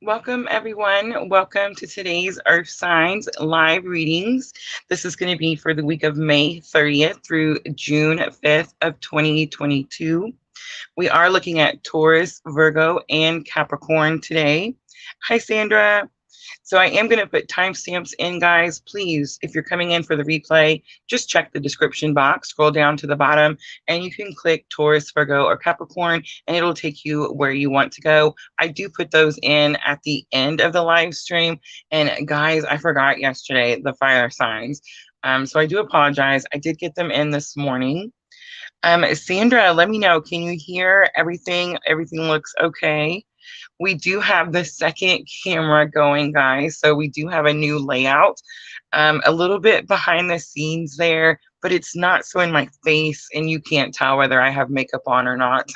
Welcome, everyone. Welcome to today's Earth Signs live readings. This is going to be for the week of May 30th through June 5th of 2022. We are looking at Taurus, Virgo, and Capricorn today. Hi, Sandra. So I am going to put timestamps in, guys. Please, if you're coming in for the replay, just check the description box, scroll down to the bottom, and you can click Taurus, Virgo, or Capricorn, and it'll take you where you want to go. I do put those in at the end of the live stream. And guys, I forgot yesterday the fire signs. So I do apologize. I did get them in this morning. Sandra, let me know. Can you hear everything? Everything looks okay. We do have the second camera going, guys. So we do have a new layout, a little bit behind the scenes there, but it's not so in my face and you can't tell whether I have makeup on or not.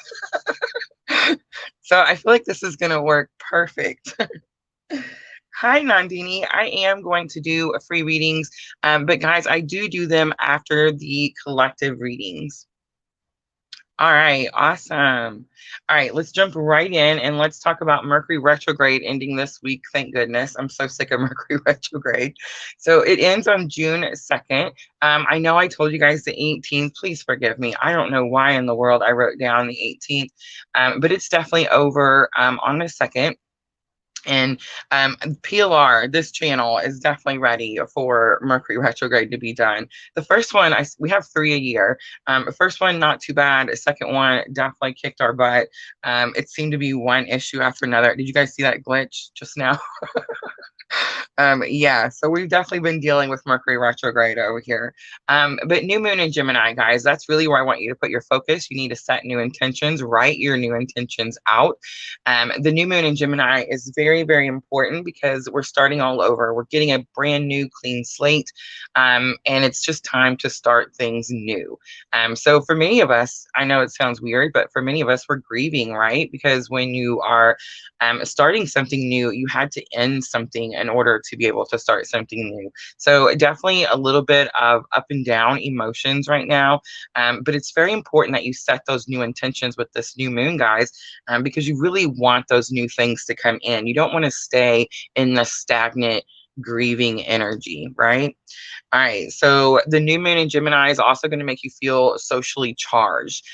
So I feel like this is going to work perfect. Hi, Nandini. I am going to do free readings, but guys, I do them after the collective readings. All right, awesome. All right, let's jump right in and let's talk about Mercury retrograde ending this week. Thank goodness. I'm so sick of Mercury retrograde. So it ends on June 2nd. I know I told you guys the 18th. Please forgive me. I don't know why in the world I wrote down the 18th, but it's definitely over on the 2nd. And PLR, this channel is definitely ready for Mercury retrograde to be done. The first one, we have 3 a year. The first one, not too bad. The second one definitely kicked our butt. It seemed to be one issue after another. Did you guys see that glitch just now? Yeah, so we've definitely been dealing with Mercury retrograde over here. But new moon in Gemini, guys, that's really where I want you to put your focus. You need to set new intentions, write your new intentions out. The new moon in Gemini is very, very important because we're starting all over. We're getting a brand new clean slate, and it's just time to start things new. So for many of us, I know it sounds weird, but for many of us, we're grieving, right? Because when you are starting something new, you had to end something in order to be able to start something new. So definitely a little bit of up and down emotions right now. But it's very important that you set those new intentions with this new moon, guys, because you really want those new things to come in. You don't want to stay in the stagnant grieving energy, right? All right, so the new moon in Gemini is also going to make you feel socially charged.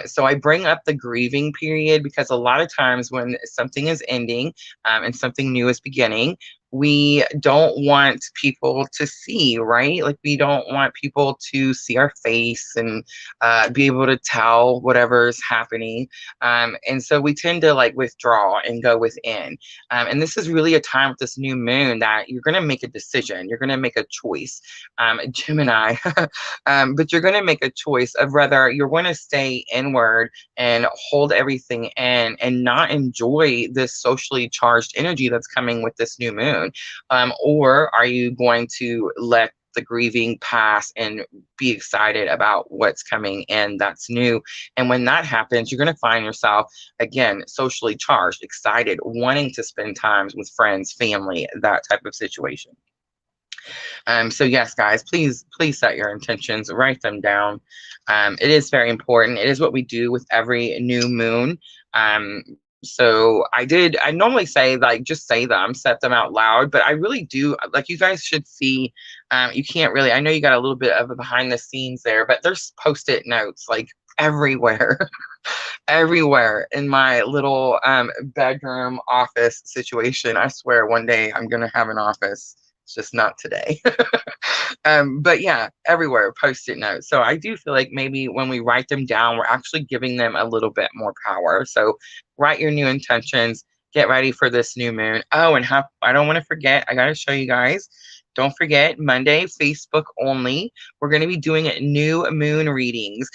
So I bring up the grieving period because a lot of times when something is ending and something new is beginning, we don't want people to see, right? Like we don't want people to see our face and be able to tell whatever's happening. And so we tend to like withdraw and go within. And this is really a time with this new moon that you're going to make a decision. You're going to make a choice. Gemini, but you're going to make a choice of whether you're going to stay inward and hold everything in and not enjoy this socially charged energy that's coming with this new moon, or are you going to let the grieving pass and be excited about what's coming in that's new? And when that happens, you're going to find yourself again socially charged, excited, wanting to spend time with friends, family, that type of situation. So yes, guys, please set your intentions, write them down. It is very important. It is what we do with every new moon. So I normally say like just say them, set them out loud, but I really do like you guys should see. You can't really, I know you got a little bit of a behind the scenes there, but there's post-it notes like everywhere. Everywhere in my little bedroom office situation. I swear one day I'm gonna have an office. It's just not today. But yeah, everywhere, post-it notes. So I do feel like maybe when we write them down, we're actually giving them a little bit more power. So write your new intentions, get ready for this new moon. Oh, and I don't want to forget, I got to show you guys. Don't forget, Monday, Facebook only. We're going to be doing new moon readings,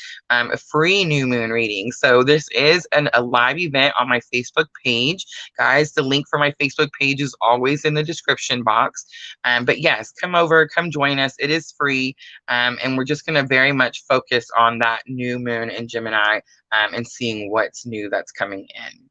free new moon readings. So this is a live event on my Facebook page. Guys, the link for my Facebook page is always in the description box. But yes, come over, come join us. It is free. And we're just going to very much focus on that new moon in Gemini and seeing what's new that's coming in.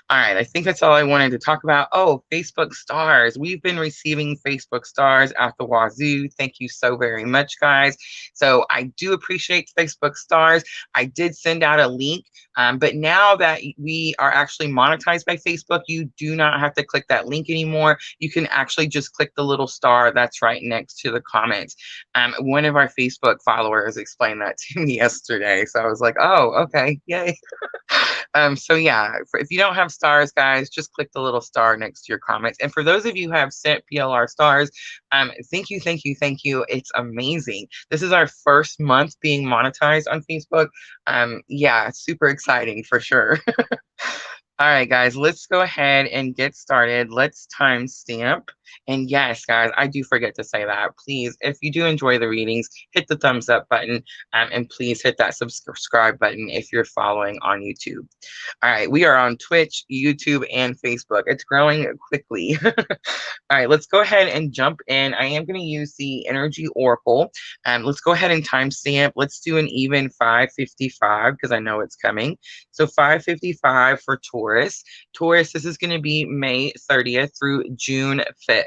All right, I think that's all I wanted to talk about. Oh, Facebook stars. We've been receiving Facebook stars at the wazoo. Thank you so very much, guys. So I do appreciate Facebook stars. I did send out a link, but now that we are actually monetized by Facebook, you do not have to click that link anymore. You can actually just click the little star that's right next to the comments. One of our Facebook followers explained that to me yesterday. So I was like, oh, okay, yay. So yeah, if you don't have stars, guys, just click the little star next to your comments. And for those of you who have sent PLR stars, thank you, thank you, thank you. It's amazing. This is our first month being monetized on Facebook. Yeah, super exciting for sure. All right, guys, let's go ahead and get started. Let's timestamp. And yes, guys, I do forget to say that. Please, if you do enjoy the readings, hit the thumbs up button, and please hit that subscribe button if you're following on YouTube. All right, we are on Twitch, YouTube, and Facebook. It's growing quickly. All right, let's go ahead and jump in. I am going to use the Energy Oracle. Let's go ahead and timestamp. Let's do an even 5:55 because I know it's coming. So 5:55 for Taurus. Taurus, this is going to be May 30th through June 5th.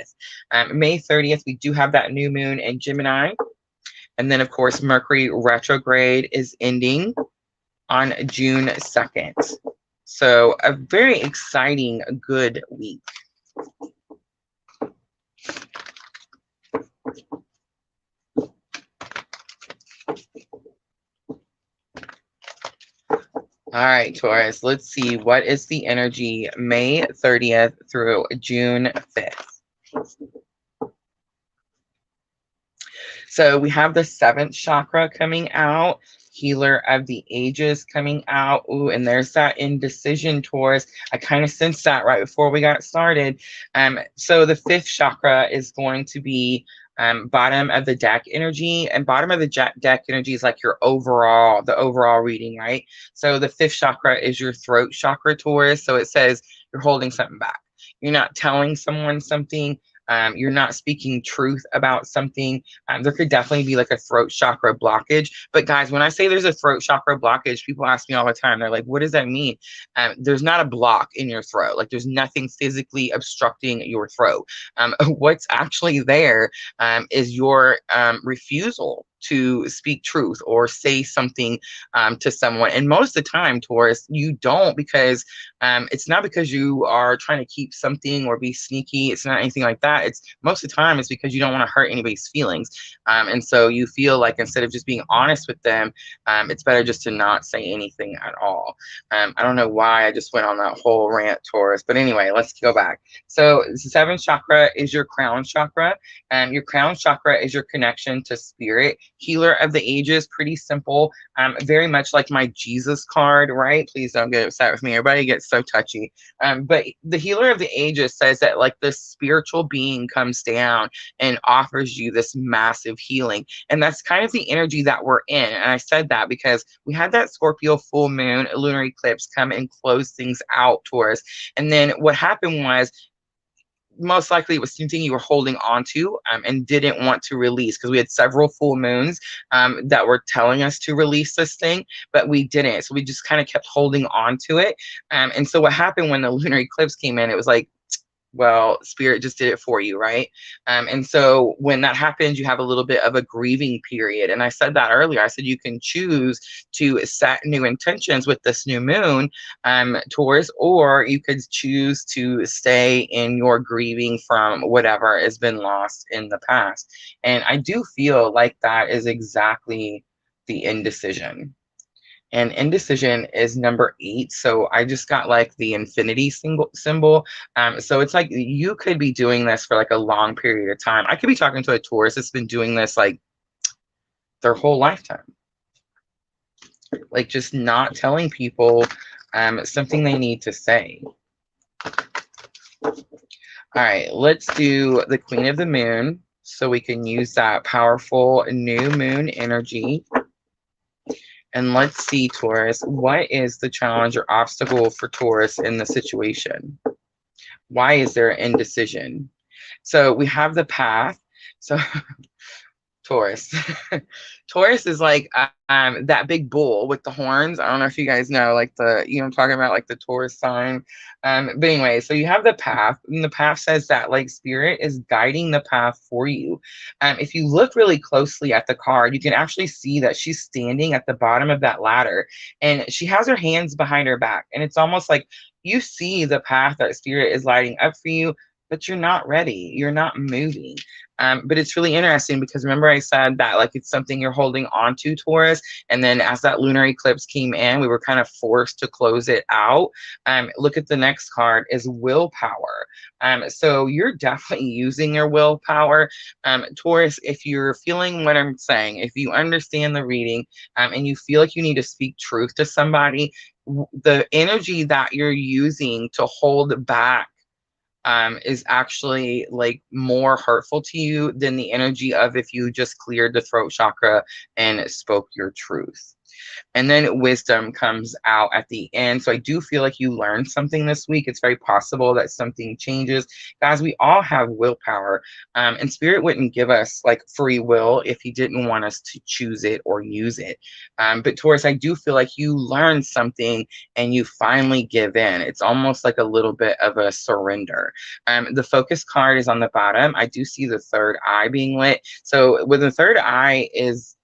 May 30th, we do have that new moon in Gemini. And then, of course, Mercury retrograde is ending on June 2nd. So a very exciting, good week. All right, Taurus, let's see. What is the energy May 30th through June 5th? So we have the 7th chakra coming out, healer of the ages coming out. Ooh, and there's that indecision, Taurus. I kind of sensed that right before we got started. So the 5th chakra is going to be bottom of the deck energy, and bottom of the deck energy is like the overall reading, right? So the 5th chakra is your throat chakra, Taurus. So it says you're holding something back. You're not telling someone something. You're not speaking truth about something. There could definitely be like a throat chakra blockage. But guys, when I say there's a throat chakra blockage, people ask me all the time. They're like, what does that mean? There's not a block in your throat. Like there's nothing physically obstructing your throat. What's actually there is your refusal to speak truth or say something to someone. And most of the time, Taurus, you don't, because it's not because you are trying to keep something or be sneaky. It's not anything like that. It's most of the time it's because you don't want to hurt anybody's feelings. And so you feel like instead of just being honest with them, it's better just to not say anything at all. I don't know why I just went on that whole rant, Taurus. But anyway, let's go back. So the 7th chakra is your crown chakra. Your crown chakra is your connection to spirit. Healer of the ages, pretty simple. Very much like my Jesus card, right? Please don't get upset with me. Everybody gets so touchy. But the healer of the ages says that like this spiritual being comes down and offers you this massive healing. And that's kind of the energy that we're in. And I said that because we had that Scorpio full moon, lunar eclipse come and close things out for us. And then what happened was, most likely it was something you were holding on to and didn't want to release, because we had several full moons that were telling us to release this thing, but we didn't. So we just kind of kept holding on to it. And so what happened when the lunar eclipse came in, it was like, well, spirit just did it for you, right? And so when that happens, you have a little bit of a grieving period. And I said that earlier. I said you can choose to set new intentions with this new moon, Taurus, or you could choose to stay in your grieving from whatever has been lost in the past. And I do feel like that is exactly the indecision. And indecision is number 8. So I just got like the infinity symbol. So it's like you could be doing this for like a long period of time. I could be talking to a Taurus that's been doing this like their whole lifetime. Like just not telling people something they need to say. All right, let's do the Queen of the Moon so we can use that powerful new moon energy. And let's see, Taurus, what is the challenge or obstacle for Taurus in the situation? Why is there indecision? So we have the path. So Taurus. Taurus is like that big bull with the horns. I don't know if you guys know, like I'm talking about, like the Taurus sign. But anyway, so you have the path, and the path says that like spirit is guiding the path for you. If you look really closely at the card, you can actually see that she's standing at the bottom of that ladder, and she has her hands behind her back, and it's almost like you see the path that spirit is lighting up for you, but you're not ready. You're not moving. But it's really interesting because remember I said that like it's something you're holding on to, Taurus, and then as that lunar eclipse came in, we were kind of forced to close it out. Look at the next card is willpower. So you're definitely using your willpower. Taurus, if you're feeling what I'm saying, if you understand the reading, and you feel like you need to speak truth to somebody, the energy that you're using to hold back is actually like more hurtful to you than the energy of if you just cleared the throat chakra and spoke your truth. And then wisdom comes out at the end. So I do feel like you learned something this week. It's very possible that something changes. Guys, we all have willpower. And spirit wouldn't give us like free will if he didn't want us to choose it or use it. But Taurus, I do feel like you learned something and you finally give in. It's almost like a little bit of a surrender. The focus card is on the bottom. I do see the third eye being lit. So when the third eye is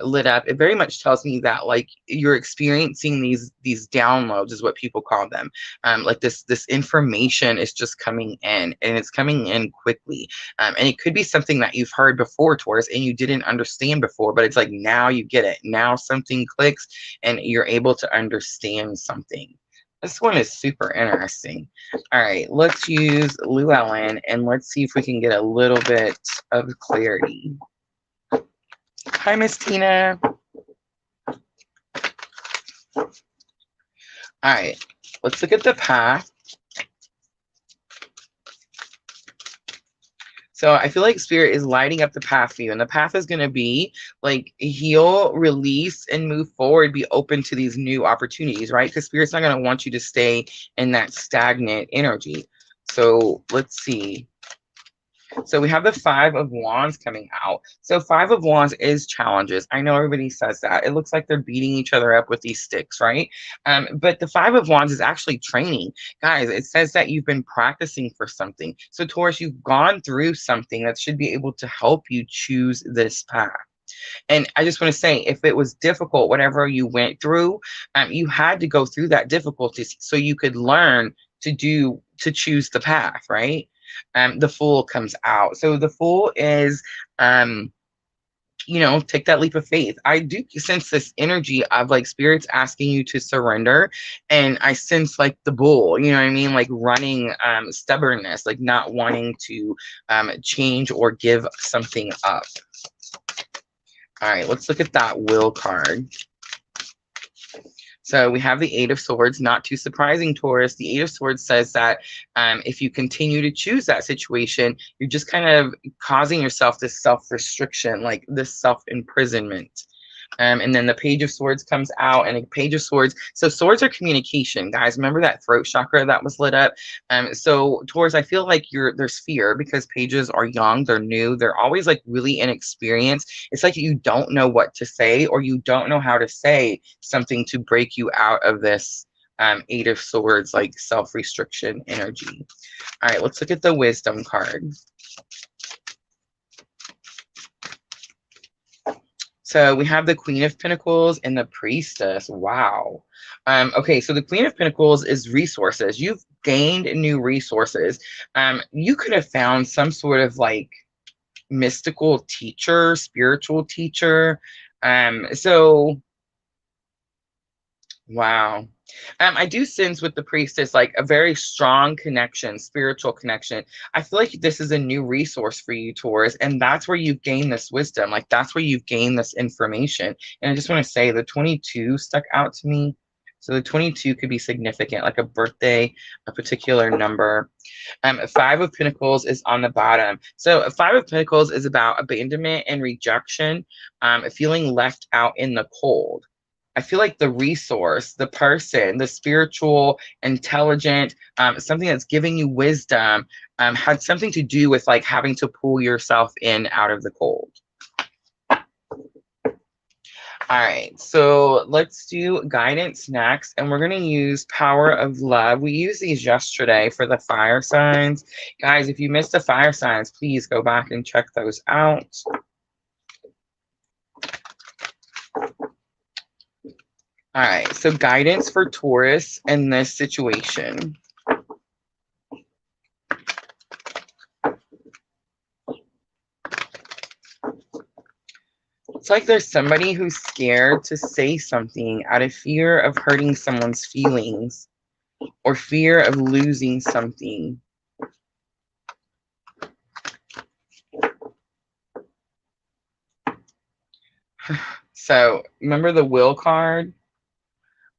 lit up, it very much tells me that like you're experiencing these downloads is what people call them. Like this information is just coming in, and it's coming in quickly. And it could be something that you've heard before, Taurus, and you didn't understand before, but it's like now you get it. Now something clicks and you're able to understand something. This one is super interesting. All right, let's use Llewellyn and let's see if we can get a little bit of clarity. Hi, Miss Tina. All right, let's look at the path. So I feel like spirit is lighting up the path for you, and the path is going to be like heal, release, and move forward, be open to these new opportunities, right? Because spirit's not going to want you to stay in that stagnant energy. So let's see. So we have the Five of Wands coming out. So Five of Wands is challenges. I know everybody says that. It looks like they're beating each other up with these sticks, right? But the Five of Wands is actually training. Guys, it says that you've been practicing for something. So Taurus, you've gone through something that should be able to help you choose this path. And I just want to say, if it was difficult, whatever you went through, you had to go through that difficulty so you could learn to choose the path, right? The Fool comes out. So the Fool is, take that leap of faith. I do sense this energy of like spirits asking you to surrender. And I sense like the bull, you know what I mean? Like running stubbornness, like not wanting to change or give something up. All right, let's look at that Will card. So we have the Eight of Swords, not too surprising, Taurus. The Eight of Swords says that if you continue to choose that situation, you're just kind of causing yourself this self-restriction, like this self-imprisonment. And then the Page of Swords comes out, and a Page of Swords. So swords are communication, guys. Remember that throat chakra that was lit up? So Taurus, I feel like there's fear because pages are young, they're new, they're always like really inexperienced. It's like you don't know what to say, or you don't know how to say something to break you out of this Eight of Swords, like self-restriction energy. All right, let's look at the Wisdom card. So we have the Queen of Pentacles and the Priestess. Wow. Okay, so the Queen of Pentacles is resources. You've gained new resources. You could have found some sort of like mystical teacher, spiritual teacher. Wow. I do sense with the Priestess like a very strong connection, spiritual connection. I feel like this is a new resource for you, Taurus, and that's where you've gained this wisdom. Like that's where you've gained this information. And I just want to say the 22 stuck out to me. So the 22 could be significant, like a birthday, a particular number. Five of Pentacles is on the bottom. So Five of Pentacles is about abandonment and rejection, feeling left out in the cold. I feel like the resource, the person, the spiritual, intelligent, something that's giving you wisdom, had something to do with like having to pull yourself in out of the cold. All right, so let's do guidance next, and we're going to use Power of Love. We used these yesterday for the fire signs. Guys, if you missed the fire signs, please go back and check those out. All right, so guidance for Taurus in this situation. It's like there's somebody who's scared to say something out of fear of hurting someone's feelings or fear of losing something. So remember the will card?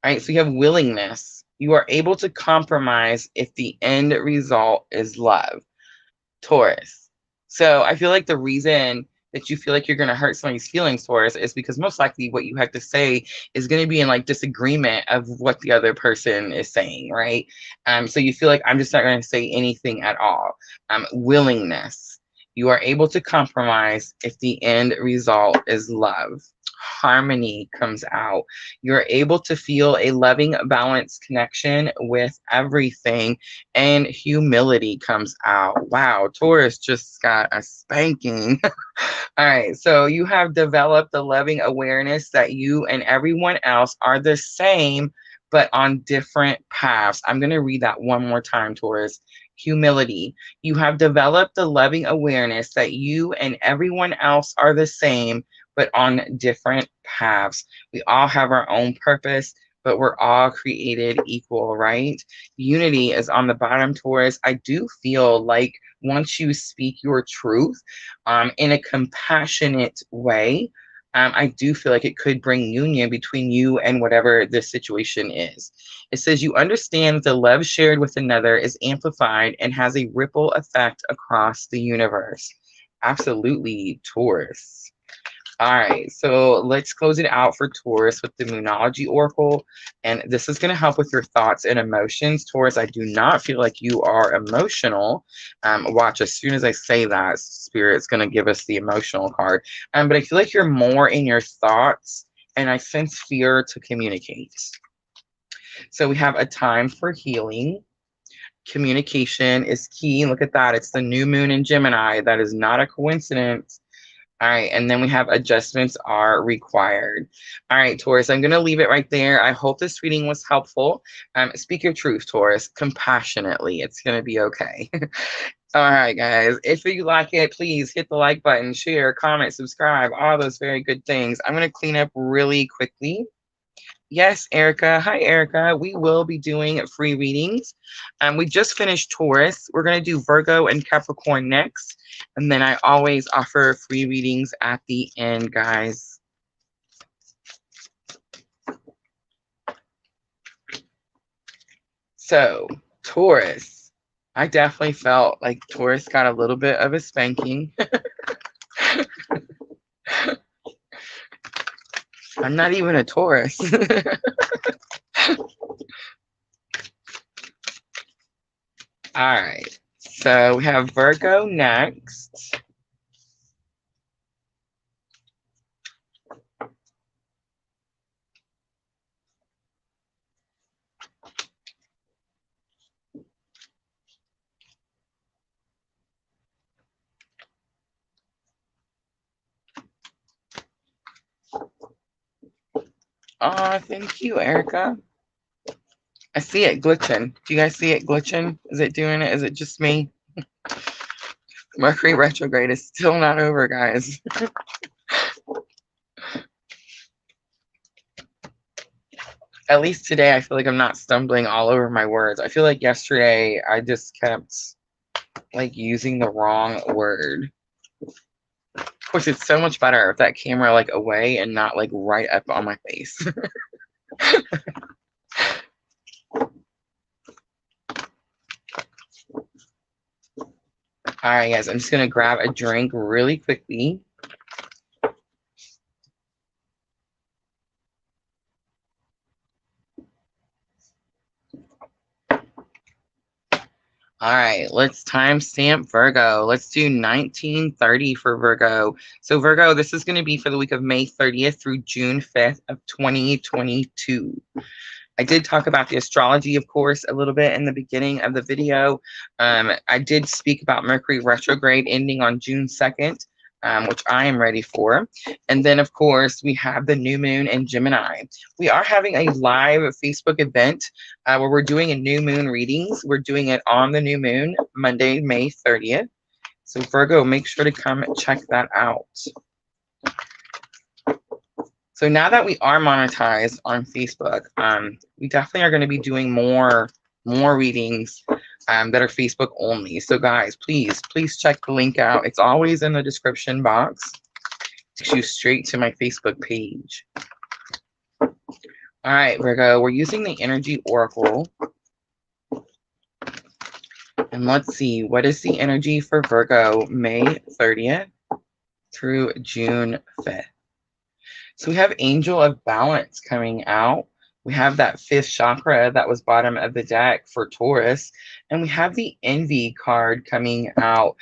All right, so you have willingness. You are able to compromise if the end result is love. Taurus. So I feel like the reason that you feel like you're going to hurt somebody's feelings, Taurus, is because most likely what you have to say is going to be in like disagreement of what the other person is saying, right? So you feel like I'm just not going to say anything at all. Willingness. You are able to compromise if the end result is love. Harmony comes out. You're able to feel a loving, balanced connection with everything, and humility comes out. Wow, Taurus just got a spanking. All right, so you have developed the loving awareness that you and everyone else are the same, but on different paths. I'm going to read that one more time, Taurus. Humility. You have developed the loving awareness that you and everyone else are the same, but on different paths. We all have our own purpose, but we're all created equal, right? Unity is on the bottom, Taurus. I do feel like once you speak your truth in a compassionate way, I do feel like it could bring union between you and whatever this situation is. It says you understand the love shared with another is amplified and has a ripple effect across the universe. Absolutely, Taurus. All right, so let's close it out for Taurus with the Moonology Oracle. And this is going to help with your thoughts and emotions. Taurus, I do not feel like you are emotional. Watch, as soon as I say that, Spirit's going to give us the emotional card. But I feel like you're more in your thoughts, and I sense fear to communicate. So we have a time for healing. Communication is key. Look at that. It's the new moon in Gemini. That is not a coincidence. All right, and then we have adjustments are required. All right, Taurus, I'm going to leave it right there. I hope this reading was helpful. Speak your truth, Taurus, compassionately. It's going to be okay. All right, guys. If you like it, please hit the like button, share, comment, subscribe, all those very good things. I'm going to clean up really quickly. Yes, Erica. Hi, Erica. We will be doing free readings. We just finished Taurus. We're going to do Virgo and Capricorn next. And then I always offer free readings at the end, guys. So, Taurus. I definitely felt like Taurus got a little bit of a spanking. I'm not even a Taurus. All right. So we have Virgo next. Oh, thank you, Erica. I see it glitching. Do you guys see it glitching? Is it doing it? Is it just me? Mercury retrograde is still not over, guys. At least today, I feel like I'm not stumbling all over my words. I feel like yesterday, I just kept like using the wrong word. Of course, it's so much better if that camera like away and not like right up on my face. All right, guys, I'm just gonna grab a drink really quickly. All right, let's timestamp Virgo. Let's do 1930 for Virgo. So Virgo, this is going to be for the week of May 30th through June 5th of 2022. I did talk about the astrology, of course, a little bit in the beginning of the video. I did speak about Mercury retrograde ending on June 2nd, which I am ready for. And then, of course, we have the new moon in Gemini. We are having a live Facebook event where we're doing a new moon readings. We're doing it on the new moon, Monday, May 30th. So Virgo, make sure to come and check that out. So now that we are monetized on Facebook, we definitely are going to be doing more readings that are Facebook only. So guys, please check the link out. It's always in the description box. It takes you straight to my Facebook page. All right, Virgo, we're using the Energy Oracle. And let's see, what is the energy for Virgo May 30th through June 5th? So we have Angel of Balance coming out. We have that 5th chakra that was bottom of the deck for Taurus. And we have the Envy card coming out.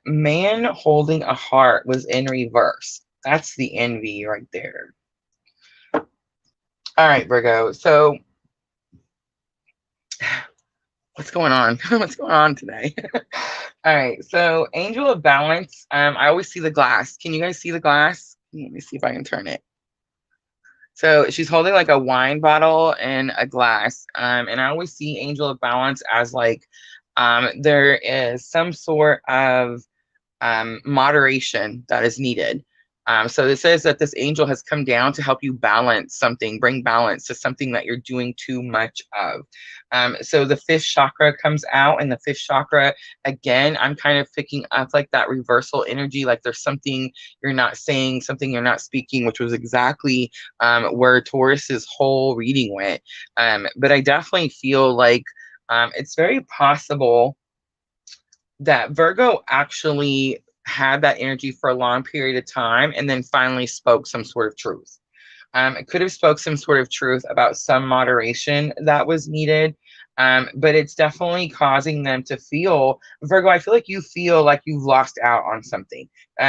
Man holding a heart was in reverse. That's the Envy right there. All right, Virgo. So what's going on? What's going on today? All right. So Angel of Balance. I always see the glass. Can you guys see the glass? Let me see if I can turn it. So she's holding like a wine bottle and a glass. And I always see Angel of Balance as like there is some sort of moderation that is needed. So it says that this angel has come down to help you balance something, bring balance to something that you're doing too much of. So the 5th chakra comes out, and the 5th chakra, again, I'm kind of picking up like that reversal energy, like there's something you're not saying, something you're not speaking, which was exactly where Taurus's whole reading went. But I definitely feel like it's very possible that Virgo actually had that energy for a long period of time and then finally spoke some sort of truth. It could have spoke some sort of truth about some moderation that was needed. But it's definitely causing them to feel, Virgo, I feel like you feel like you've lost out on something.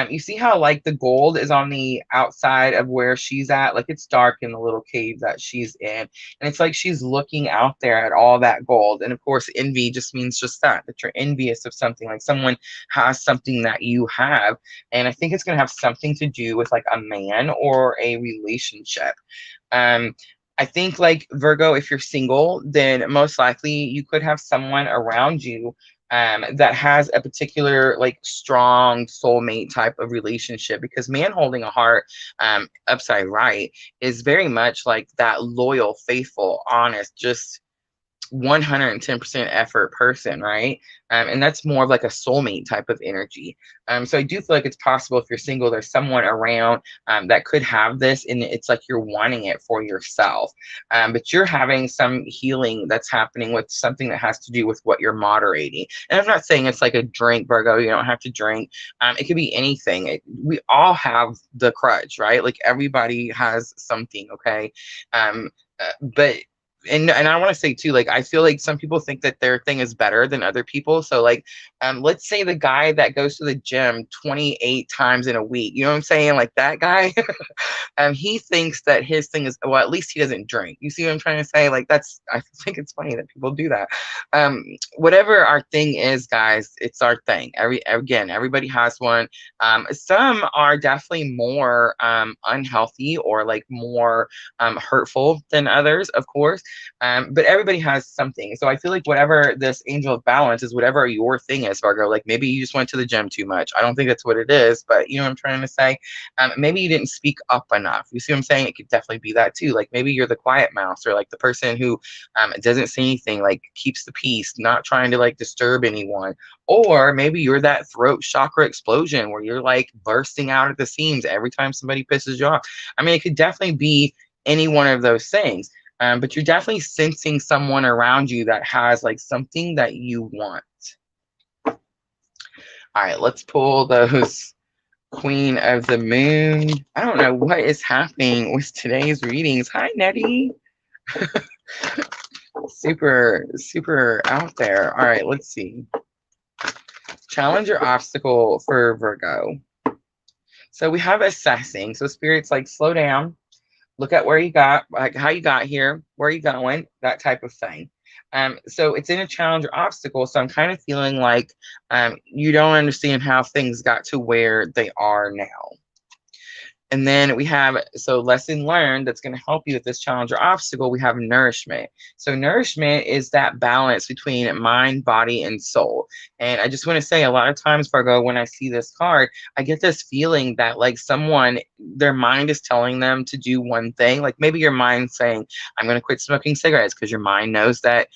You see how like the gold is on the outside of where she's at, like it's dark in the little cave that she's in. And it's like she's looking out there at all that gold. And of course, envy just means just that you're envious of something, like someone has something that you have. And I think it's going to have something to do with like a man or a relationship. I think like Virgo, if you're single, then most likely you could have someone around you that has a particular like strong soulmate type of relationship, because man holding a heart upside right is very much like that loyal, faithful, honest, just 110% effort person, right? And that's more of like a soulmate type of energy. So I do feel like it's possible if you're single, there's someone around that could have this, and it's like you're wanting it for yourself. But you're having some healing that's happening with something that has to do with what you're moderating. And I'm not saying it's like a drink, Virgo, you don't have to drink. It could be anything. We all have the crutch, right? Like everybody has something, okay? But and I want to say too, like I feel like some people think that their thing is better than other people. So like let's say the guy that goes to the gym 28 times in a week, you know what I'm saying, like that guy. He thinks that his thing is, well, at least he doesn't drink. You see what I'm trying to say? Like that's, I think it's funny that people do that. Whatever our thing is, guys, it's our thing. Again, everybody has one. Some are definitely more unhealthy or like more hurtful than others, of course. But everybody has something. So I feel like whatever this angel of balance is, whatever your thing is, Virgo, like maybe you just went to the gym too much. I don't think that's what it is, but you know what I'm trying to say? Maybe you didn't speak up enough. You see what I'm saying? It could definitely be that too. Like maybe you're the quiet mouse, or like the person who doesn't say anything, like keeps the peace, not trying to like disturb anyone. Or maybe you're that throat chakra explosion where you're like bursting out at the seams every time somebody pisses you off. I mean, it could definitely be any one of those things. But you're definitely sensing someone around you that has like something that you want. All right, let's pull those Queen of the Moon. I don't know what is happening with today's readings. Hi, Nettie. Super, super out there. All right, let's see. Challenge or obstacle for Virgo. So we have assessing. So Spirit's like, slow down, look at where you got, like how you got here, where you going, that type of thing. So it's in a challenge or obstacle. So I'm kind of feeling like you don't understand how things got to where they are now. And then we have, so lesson learned that's going to help you with this challenge or obstacle. We have nourishment. So nourishment is that balance between mind, body, and soul. And I just want to say a lot of times, Virgo, when I see this card, I get this feeling that like someone, their mind is telling them to do one thing. Like maybe your mind saying, I'm going to quit smoking cigarettes because your mind knows that,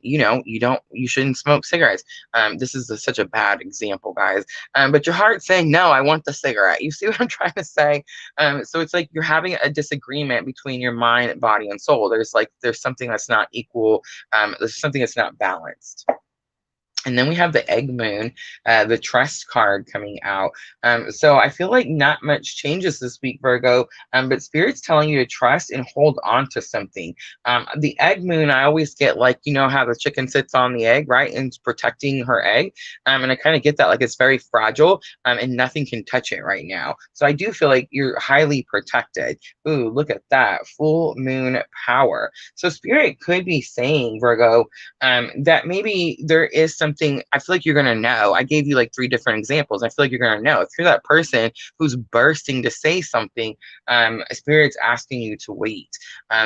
you shouldn't smoke cigarettes. This is such a bad example, guys. But your heart's saying, no, I want the cigarette. You see what I'm trying to say? So it's like you're having a disagreement between your mind, body, and soul. There's something that's not equal. There's something that's not balanced. And then we have the egg moon, the trust card coming out. So I feel like not much changes this week, Virgo, but Spirit's telling you to trust and hold on to something. The egg moon, I always get like, you know how the chicken sits on the egg, right? And it's protecting her egg. And I kind of get that, like it's very fragile and nothing can touch it right now. So I do feel like you're highly protected. Ooh, look at that, full moon power. So Spirit could be saying, Virgo, that maybe there is something I feel like you're going to know. I gave you like 3 different examples. I feel like you're going to know. If you're that person who's bursting to say something, Spirit's asking you to wait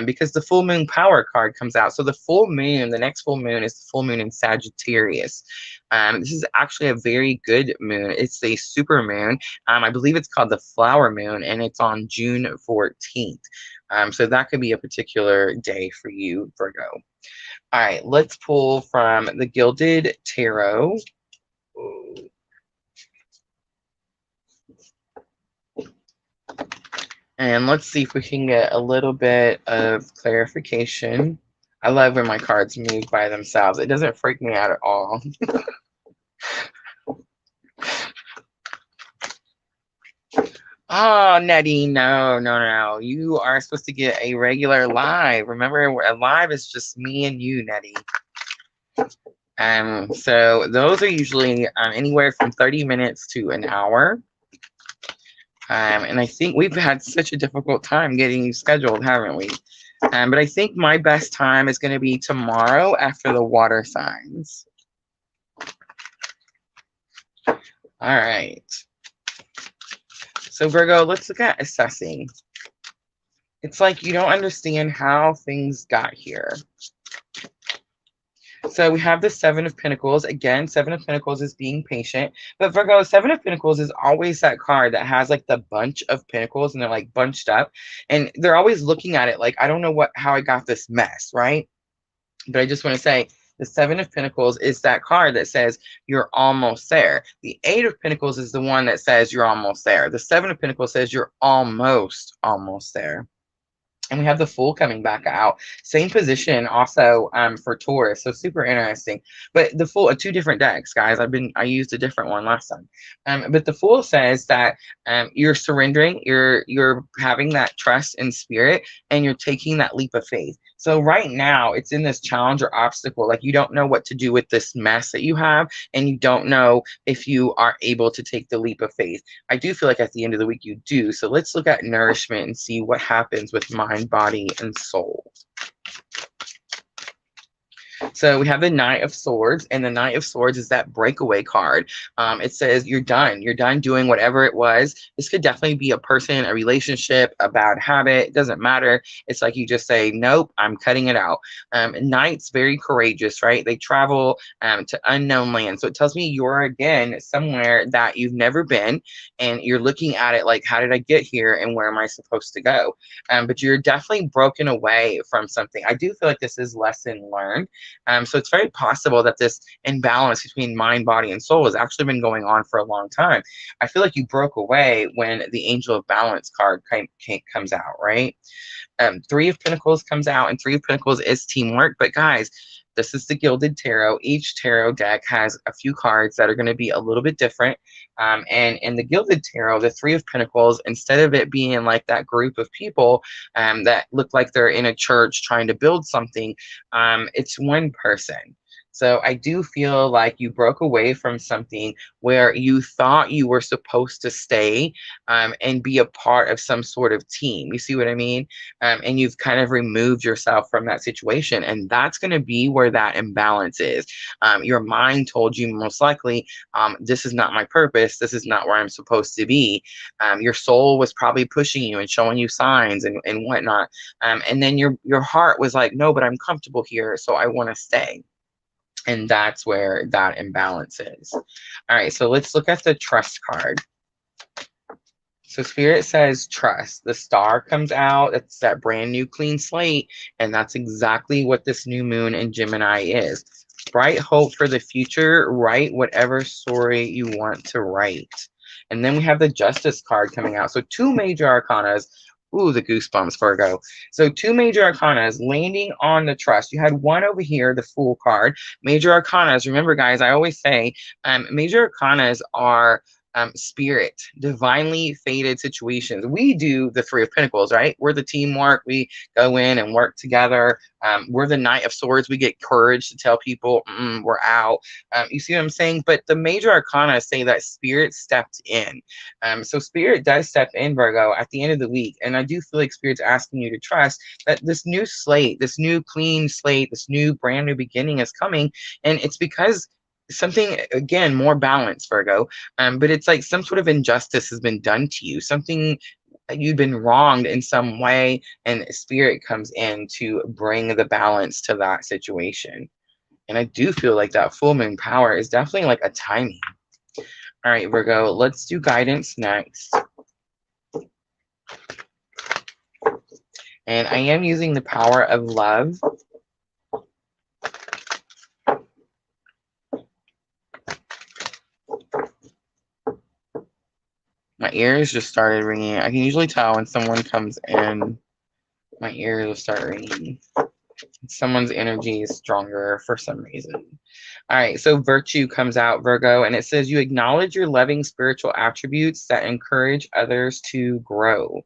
because the full moon power card comes out. So the full moon, the next full moon is the full moon in Sagittarius. This is actually a very good moon. It's a super moon. I believe it's called the flower moon, and it's on June 14th. So that could be a particular day for you, Virgo. All right, let's pull from the Gilded Tarot. And let's see if we can get a little bit of clarification. I love when my cards move by themselves. It doesn't freak me out at all. Oh, Nettie, no. You are supposed to get a regular live. Remember, a live is just me and you, Nettie. So those are usually anywhere from 30 minutes to an hour. And I think we've had such a difficult time getting you scheduled, haven't we? But I think my best time is going to be tomorrow after the water signs. All right. So Virgo, let's look at assessing. It's like you don't understand how things got here. So we have the 7 of Pentacles. Again, 7 of Pentacles is being patient. But Virgo, 7 of Pentacles is always that card that has like the bunch of pentacles and they're like bunched up. And they're always looking at it like, I don't know how I got this mess, right? But I just want to say, the 7 of Pentacles is that card that says you're almost there. The 8 of Pentacles is the one that says you're almost there. The 7 of Pentacles says you're almost there. And we have the Fool coming back out. Same position also for Taurus. So super interesting. But the Fool, 2 different decks, guys. I used a different one last time. But the Fool says that you're surrendering, you're having that trust in Spirit, and you're taking that leap of faith. So right now, it's in this challenge or obstacle. Like you don't know what to do with this mess that you have, and you don't know if you are able to take the leap of faith. I do feel like at the end of the week you do. So let's look at nourishment and see what happens with mind, body, and soul. So we have the Knight of Swords, and the Knight of Swords is that breakaway card. It says you're done. You're done doing whatever it was. This could definitely be a person, a relationship, a bad habit. It doesn't matter. It's like you just say, nope, I'm cutting it out. Knights, very courageous, right? They travel to unknown lands. So it tells me you're, again, somewhere that you've never been, and you're looking at it like, how did I get here, and where am I supposed to go? But you're definitely broken away from something. I do feel like this is lesson learned. So it's very possible that this imbalance between mind, body, and soul has actually been going on for a long time. I feel like you broke away when the Angel of Balance card comes out, right? 3 of Pentacles comes out, and 3 of Pentacles is teamwork. But guys, This is the Gilded Tarot. Each tarot deck has a few cards that are going to be a little bit different. And in the Gilded Tarot, the Three of Pentacles, instead of it being like that group of people that look like they're in a church trying to build something, it's one person. So I do feel like you broke away from something where you thought you were supposed to stay and be a part of some sort of team. You see what I mean? And you've kind of removed yourself from that situation. And that's going to be where that imbalance is. Your mind told you most likely, this is not my purpose. This is not where I'm supposed to be. Your soul was probably pushing you and showing you signs and whatnot. And then your heart was like, no, but I'm comfortable here, so I want to stay. And that's where that imbalance is. All right, so let's look at the trust card. So Spirit says trust. The star comes out. It's that brand new clean slate. And that's exactly what this new moon in Gemini is. Bright hope for the future. Write whatever story you want to write. And then we have the Justice card coming out. So two major arcanas. Ooh, the goosebumps, Virgo. So two major arcanas landing on the trust. You had one over here, the Fool card. Major arcanas, remember guys, I always say major arcanas are spirit, divinely fated situations. We do the Three of Pentacles, right? We're the teamwork. We go in and work together. We're the Knight of Swords. We get courage to tell people we're out. You see what I'm saying? But the major arcana say that Spirit stepped in. So Spirit does step in, Virgo, at the end of the week. And I do feel like Spirit's asking you to trust that this new slate, this new clean slate, this new brand new beginning is coming. And it's because something, again, more balance, Virgo, but it's like some sort of injustice has been done to you, something you've been wronged in some way, and Spirit comes in to bring the balance to that situation. And I do feel like that full moon power is definitely like a timing. All right, Virgo, let's do guidance next. And I am using the power of love. My ears just started ringing. I can usually tell when someone comes in, my ears will start ringing. Someone's energy is stronger for some reason. All right, so Virtue comes out, Virgo, and it says you acknowledge your loving spiritual attributes that encourage others to grow.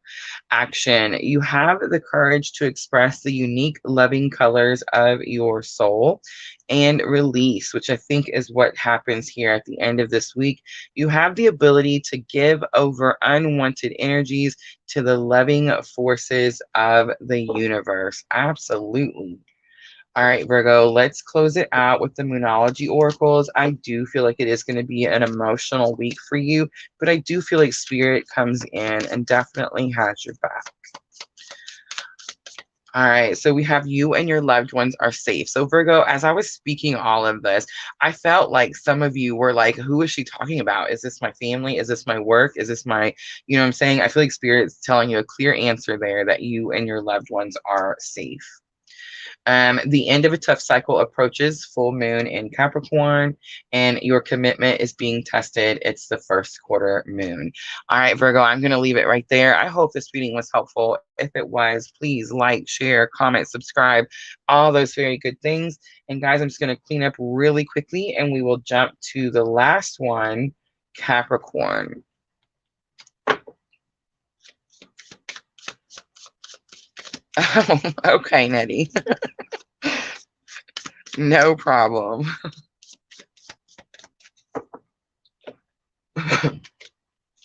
Action, you have the courage to express the unique loving colors of your soul. And release, which I think is what happens here at the end of this week. You have the ability to give over unwanted energies to the loving forces of the universe. Absolutely. All right, Virgo, let's close it out with the Moonology oracles. I do feel like it is going to be an emotional week for you, but I do feel like Spirit comes in and definitely has your back. All right, so we have you and your loved ones are safe. So Virgo, as I was speaking all of this, I felt like some of you were like, who is she talking about? Is this my family? Is this my work? Is this my, you know what I'm saying? I feel like Spirit's telling you a clear answer there that you and your loved ones are safe. The end of a tough cycle approaches, full moon in Capricorn, and your commitment is being tested. It's the first quarter moon. All right, Virgo, I'm going to leave it right there. I hope this reading was helpful. If it was, please like, share, comment, subscribe, all those very good things. And guys, I'm just going to clean up really quickly, and we will jump to the last one, Capricorn. Oh, okay, Nettie. No problem.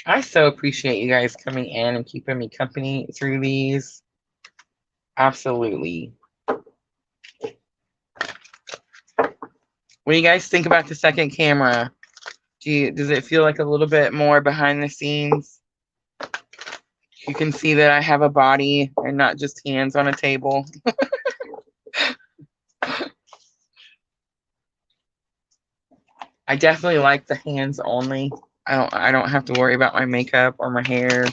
I so appreciate you guys coming in and keeping me company through these. Absolutely. What do you guys think about the second camera? Does it feel like a little bit more behind the scenes? You can see that I have a body and not just hands on a table. I definitely like the hands only. I don't have to worry about my makeup or my hair.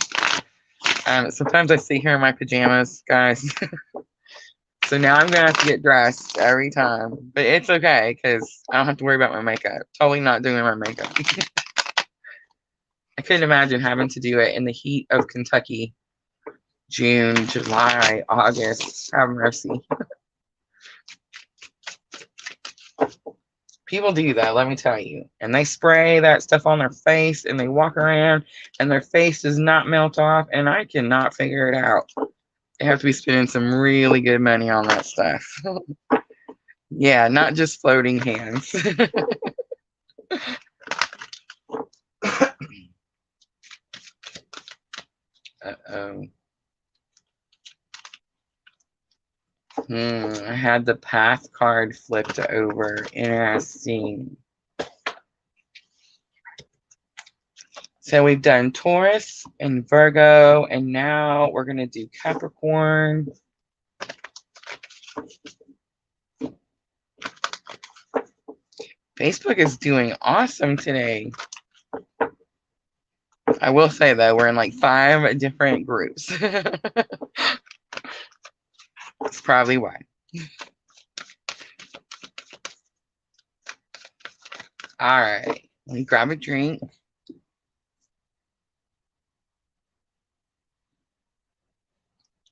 Sometimes I sit here in my pajamas, guys. So now I'm gonna have to get dressed every time, but it's okay because I don't have to worry about my makeup. Totally not doing my makeup. I couldn't imagine having to do it in the heat of Kentucky, June, July, August. Have mercy. People do that, let me tell you. And they spray that stuff on their face and they walk around and their face does not melt off. And I cannot figure it out. They have to be spending some really good money on that stuff. Yeah, not just floating hands. Uh-oh. I had the path card flipped over. Interesting. So we've done Taurus and Virgo, and now we're going to do Capricorn. Facebook is doing awesome today. I will say, though, we're in like 5 different groups. That's probably why. All right. Let me grab a drink.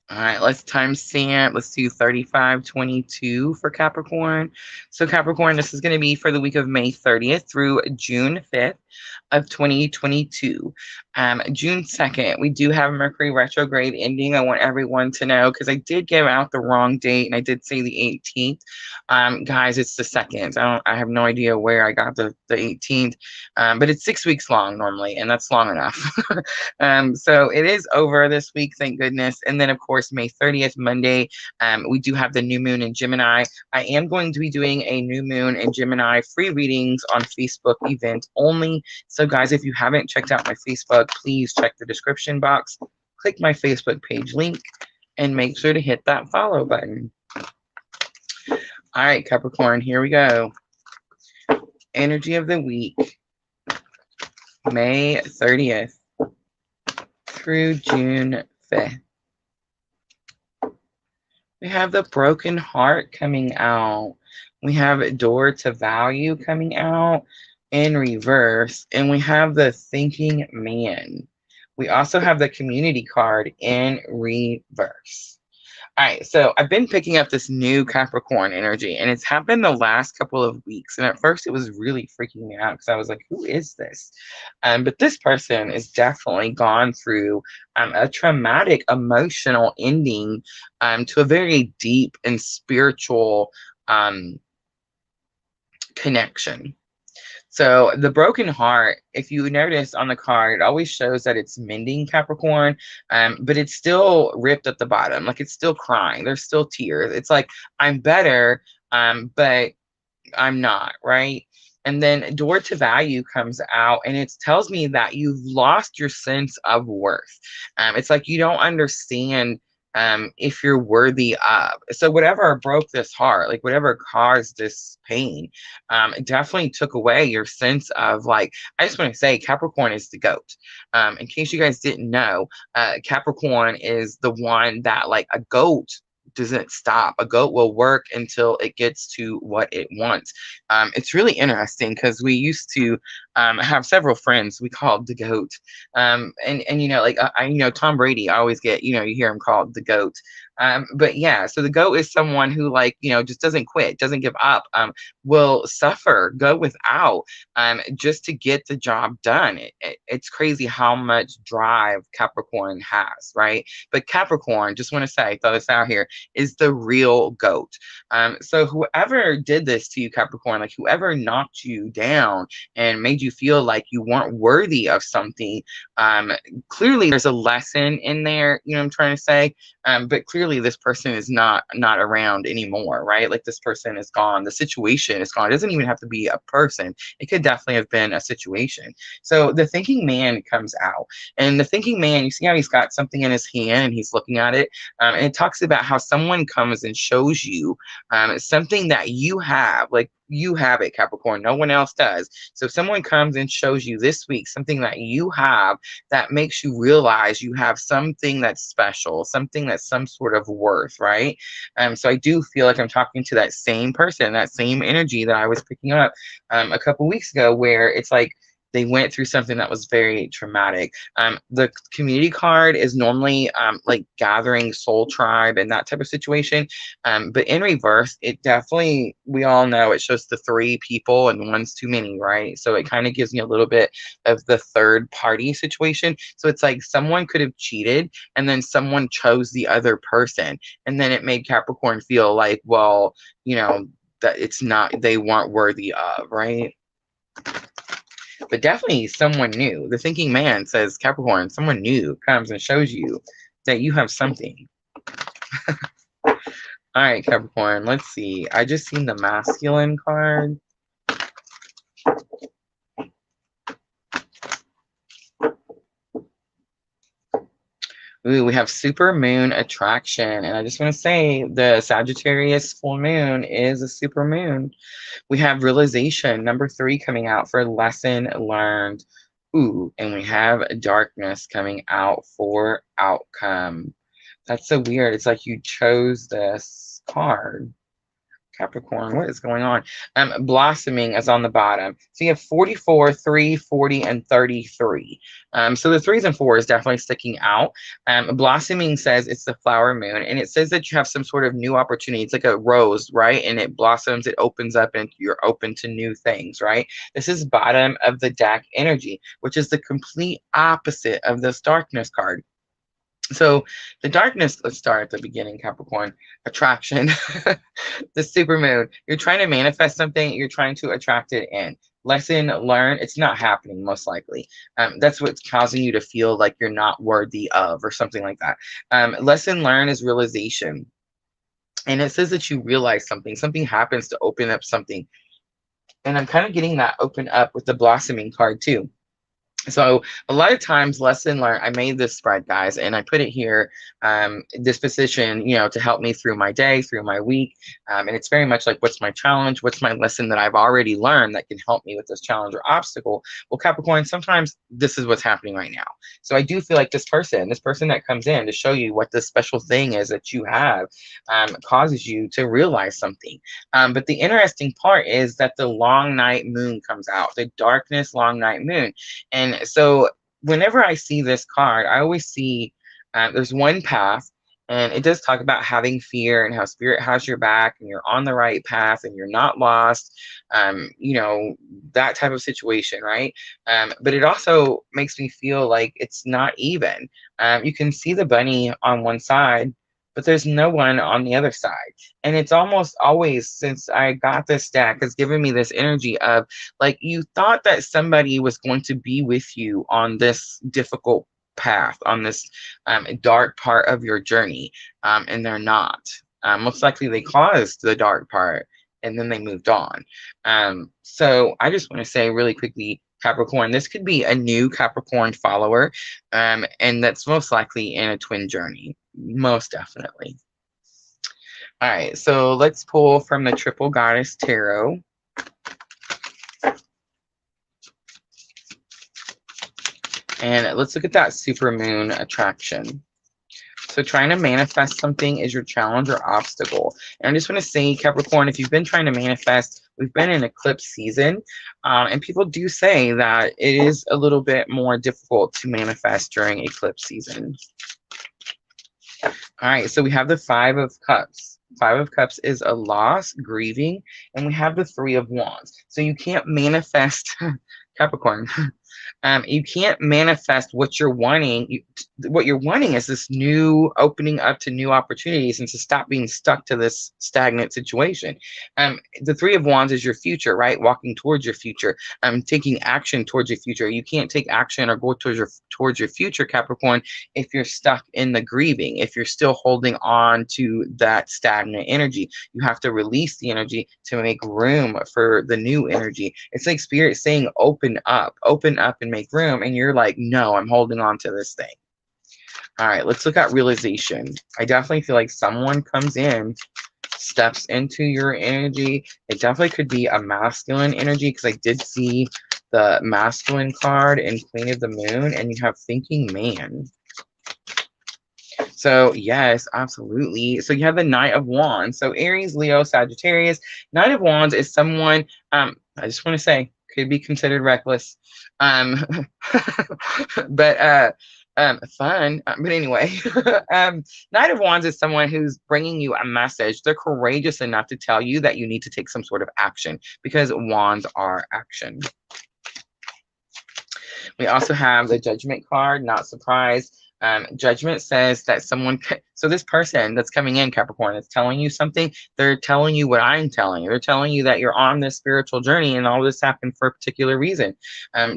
All right, let's timestamp. Let's do 3522 for Capricorn. So Capricorn, this is going to be for the week of May 30th through June 5th of 2022. June 2nd, we do have Mercury retrograde ending. I want everyone to know, because I did give out the wrong date and I did say the 18th. Guys, it's the 2nd. I have no idea where I got the 18th, but it's 6 weeks long normally, and that's long enough. So it is over this week, thank goodness. And then, of course, May 30th, Monday, we do have the new moon in Gemini. I am going to be doing a new moon in Gemini free readings on Facebook event only. So guys, if you haven't checked out my Facebook, please check the description box, click my Facebook page link, and make sure to hit that follow button. All right, Capricorn, here we go. Energy of the week, May 30th through June 5th. We have the broken heart coming out. We have door to value coming out in reverse. And we have the thinking man. We also have the community card in reverse. All right, so I've been picking up this new Capricorn energy, and it's happened the last couple of weeks. And at first, it was really freaking me out because I was like, who is this? But this person is definitely gone through a traumatic emotional ending to a very deep and spiritual connection. So the broken heart, if you notice on the card, it always shows that it's mending Capricorn, but it's still ripped at the bottom. Like it's still crying. There's still tears. It's like, I'm better, but I'm not, right? And then door to value comes out, and it tells me that you've lost your sense of worth. It's like you don't understand if you're worthy of. So whatever broke this heart, like whatever caused this pain, it definitely took away your sense of, like, I just want to say Capricorn is the goat. In case you guys didn't know, Capricorn is the one that, like, a goat doesn't stop. A goat will work until it gets to what it wants. It's really interesting because we used to have several friends we called the goat. And you know, like you know, Tom Brady, I always get, you know, you hear him called the goat. But yeah, so the goat is someone who, like, you know, just doesn't quit, doesn't give up, will suffer, go without, just to get the job done. It's crazy how much drive Capricorn has, right? But Capricorn, just want to say, throw this out here, is the real goat. So whoever did this to you, Capricorn, like whoever knocked you down and made you feel like you weren't worthy of something, clearly there's a lesson in there, you know what I'm trying to say? But clearly this person is not around anymore, right? Like this person is gone. The situation is gone. It doesn't even have to be a person. It could definitely have been a situation. So the thinking man comes out, and the thinking man, you see how he's got something in his hand and he's looking at it. And it talks about how someone comes and shows you something that you have, like you have it, Capricorn, no one else does. So if someone comes and shows you this week something that you have that makes you realize you have something that's special, something that's some sort of worth, right? So I do feel like I'm talking to that same person, that same energy that I was picking up a couple weeks ago, where it's like They went through something that was very traumatic. The community card is normally like gathering soul tribe and that type of situation. But in reverse, it definitely, we all know it shows the three people and one's too many, right? So it kind of gives me a little bit of the third party situation. So it's like someone could have cheated and then someone chose the other person. And then it made Capricorn feel like, well, you know, that it's not, they weren't worthy of, right? But definitely someone new. The thinking man says, Capricorn, someone new comes and shows you that you have something. All right, Capricorn, let's see. I just seen the masculine card. Ooh, we have super moon attraction. And I just want to say the Sagittarius full moon is a super moon. We have realization, number 3 coming out for lesson learned. Ooh, and we have darkness coming out for outcome. That's so weird. It's like you chose this card. Capricorn, what is going on? Blossoming is on the bottom. So you have 44, 3, 40, and 33. So the 3s and 4s definitely sticking out. Blossoming says it's the flower moon, and it says that you have some sort of new opportunity. It's like a rose, right? And it blossoms, it opens up, and you're open to new things, right? This is bottom of the deck energy, which is the complete opposite of this darkness card. So the darkness, let's start at the beginning, Capricorn. Attraction, the supermoon. You're trying to manifest something, you're trying to attract it in. Lesson learned, it's not happening, most likely. That's what's causing you to feel like you're not worthy of, or something like that. Lesson learned is realization. And it says that you realize something. Something happens to open up something. And I'm kind of getting that open up with the blossoming card too. So a lot of times, lesson learned, I made this spread, guys, and I put it here, this position, you know, to help me through my day, through my week. And it's very much like, what's my challenge? What's my lesson that I've already learned that can help me with this challenge or obstacle? Well, Capricorn, sometimes this is what's happening right now. So I do feel like this person that comes in to show you what this special thing is that you have, causes you to realize something. But the interesting part is that the long night moon comes out, the darkness long night moon. And so whenever I see this card, I always see there's one path, and it does talk about having fear and how spirit has your back and you're on the right path and you're not lost, you know, that type of situation, right? But it also makes me feel like it's not even. You can see the bunny on one side, but there's no one on the other side. And it's almost always, since I got this deck, has given me this energy of like, you thought that somebody was going to be with you on this difficult path, on this dark part of your journey, and they're not. Most likely they caused the dark part and then they moved on. So I just want to say really quickly, Capricorn, this could be a new Capricorn follower, and that's most likely in a twin journey. Most definitely. All right, so let's pull from the Triple Goddess Tarot. And let's look at that supermoon attraction. So trying to manifest something is your challenge or obstacle. And I just want to say, Capricorn, if you've been trying to manifest, we've been in eclipse season, and people do say that it is a little bit more difficult to manifest during eclipse season. All right, so we have the 5 of Cups. 5 of Cups is a loss, grieving, and we have the 3 of Wands. So you can't manifest, Capricorn, you can't manifest what you're wanting. What you're wanting is this new opening up to new opportunities and to stop being stuck to this stagnant situation. The 3 of Wands is your future, right? Walking towards your future, taking action towards your future. You can't take action or go towards your future, Capricorn, if you're stuck in the grieving, if you're still holding on to that stagnant energy. You have to release the energy to make room for the new energy. It's like spirit saying, open up and make room. And you're like, no, I'm holding on to this thing. All right, let's look at realization. I definitely feel like someone comes in, steps into your energy. It definitely could be a masculine energy, because I did see the masculine card in Queen of the Moon, and you have thinking man. So yes, absolutely. So you have the Knight of Wands. So Aries, Leo, Sagittarius. Knight of Wands is someone, I just want to say, Could be considered reckless. Um, but fun. But anyway, Knight of Wands is someone who's bringing you a message. They're courageous enough to tell you that you need to take some sort of action, because wands are action. We also have the Judgment card, not surprised. Judgment says that so this person that's coming in, Capricorn, is telling you something. They're telling you what I'm telling you. They're telling you that you're on this spiritual journey and all this happened for a particular reason.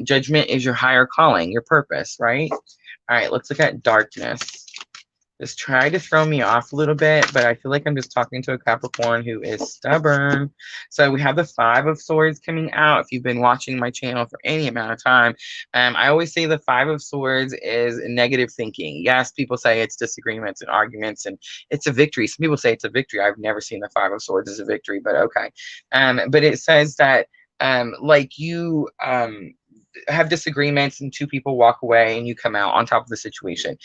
Judgment is your higher calling, your purpose, right? All right, let's look at darkness. Just try to throw me off a little bit, but I feel like I'm just talking to a Capricorn who is stubborn. So we have the Five of Swords coming out. If you've been watching my channel for any amount of time, I always say the Five of Swords is negative thinking. Yes, people say it's disagreements and arguments, and it's a victory. Some people say it's a victory. I've never seen the Five of Swords as a victory, but okay. But it says that like you have disagreements and two people walk away and you come out on top of the situation.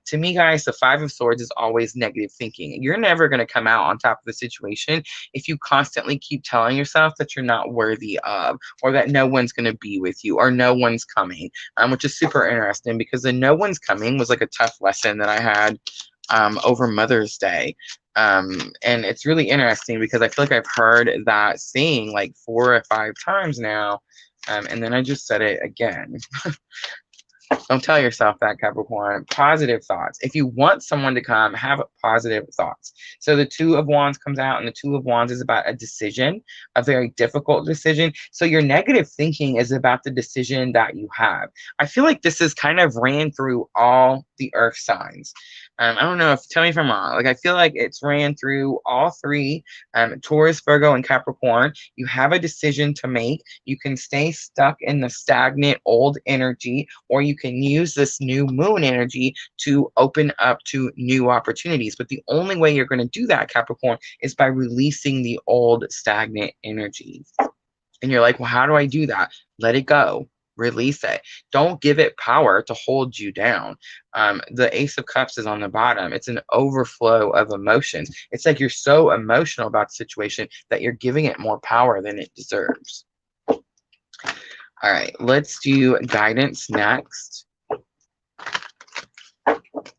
To me, guys, the Five of Swords is always negative thinking. You're never going to come out on top of the situation if you constantly keep telling yourself that you're not worthy of, or that no one's going to be with you, or no one's coming, which is super interesting, because the no one's coming was like a tough lesson that I had over Mother's Day. And it's really interesting because I feel like I've heard that saying like 4 or 5 times now. And then I just said it again. Don't tell yourself that, Capricorn. Positive thoughts. If you want someone to come, have positive thoughts. So the Two of Wands comes out, and the Two of Wands is about a decision, a very difficult decision. So your negative thinking is about the decision that you have. I feel like this is kind of ran through all the earth signs. I don't know, tell me if I'm wrong. Like, I feel like it's ran through all three, Taurus, Virgo, and Capricorn. You have a decision to make. You can stay stuck in the stagnant old energy, or you can use this new moon energy to open up to new opportunities. But the only way you're going to do that, Capricorn, is by releasing the old stagnant energy. And you're like, well, how do I do that? Let it go. Release it. Don't give it power to hold you down. The Ace of Cups is on the bottom. It's an overflow of emotions. It's like you're so emotional about the situation that you're giving it more power than it deserves. All right, let's do guidance next.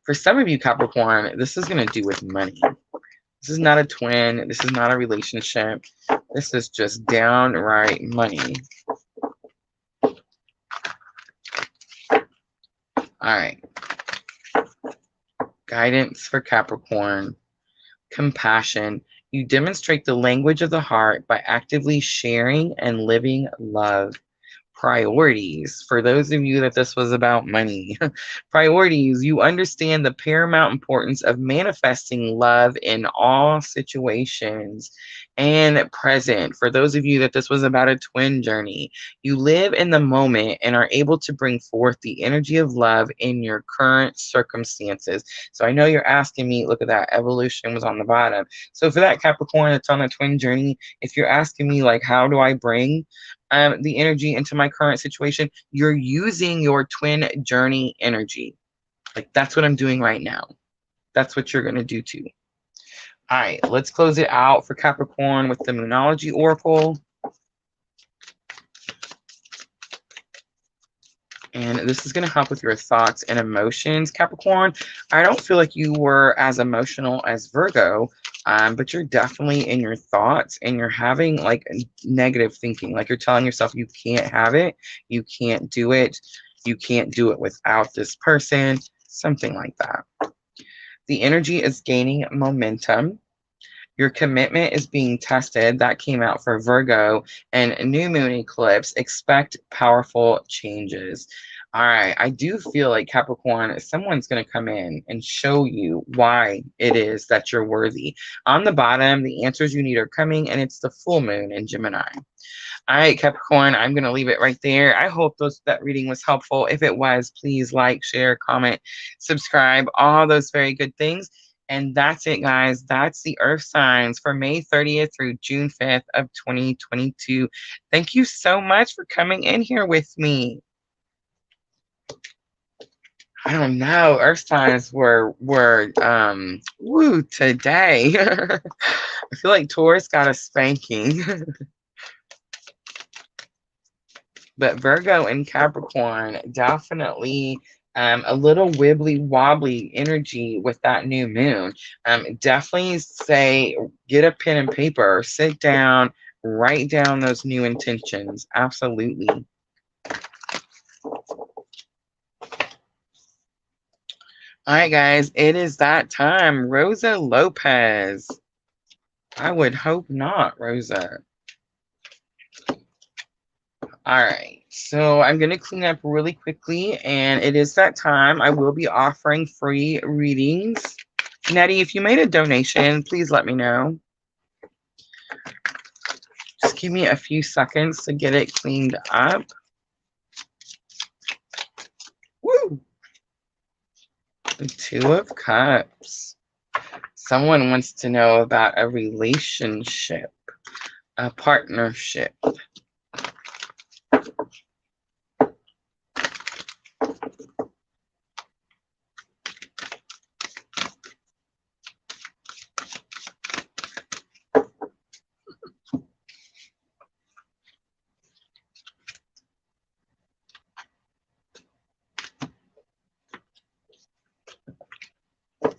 For some of you, Capricorn, this is going to do with money. This is not a twin. This is not a relationship. This is just downright money. All right. Guidance for Capricorn. Compassion. You demonstrate the language of the heart by actively sharing and living love. Priorities. For those of you that this was about money. Priorities. You understand the paramount importance of manifesting love in all situations. And present. For those of you that this was about a twin journey. You live in the moment and are able to bring forth the energy of love in your current circumstances. So I know you're asking me, look at that, evolution was on the bottom. So for that Capricorn that's on a twin journey, if you're asking me like, how do I bring the energy into my current situation, you're using your twin journey energy. Like, that's what I'm doing right now. That's what you're going to do too. All right, let's close it out for Capricorn with the Moonology Oracle. And this is going to help with your thoughts and emotions, Capricorn. I don't feel like you were as emotional as Virgo, but you're definitely in your thoughts, and you're having like negative thinking. Like, you're telling yourself you can't have it, you can't do it, you can't do it without this person, something like that. The energy is gaining momentum. Your commitment is being tested. That came out for Virgo. And new moon eclipse. Expect powerful changes. All right. I do feel like Capricorn, someone's going to come in and show you why it is that you're worthy. On the bottom, the answers you need are coming, and it's the full moon in Gemini. All right, Capricorn, I'm going to leave it right there. I hope that reading was helpful. If it was, please like, share, comment, subscribe, all those very good things. And that's it, guys. That's the Earth signs for May 30th through June 5th of 2022. Thank you so much for coming in here with me. I don't know. Earth signs were woo today. I feel like Taurus got a spanking. But Virgo and Capricorn, definitely a little wibbly wobbly energy with that new moon. Definitely say, get a pen and paper, sit down, write down those new intentions. Absolutely. All right, guys, it is that time. Rosa Lopez. I would hope not, Rosa. All right, so I'm going to clean up really quickly, and it is that time. I will be offering free readings. Nettie, if you made a donation, please let me know. Just give me a few seconds to get it cleaned up. Woo! The Two of Cups. Someone wants to know about a relationship, a partnership.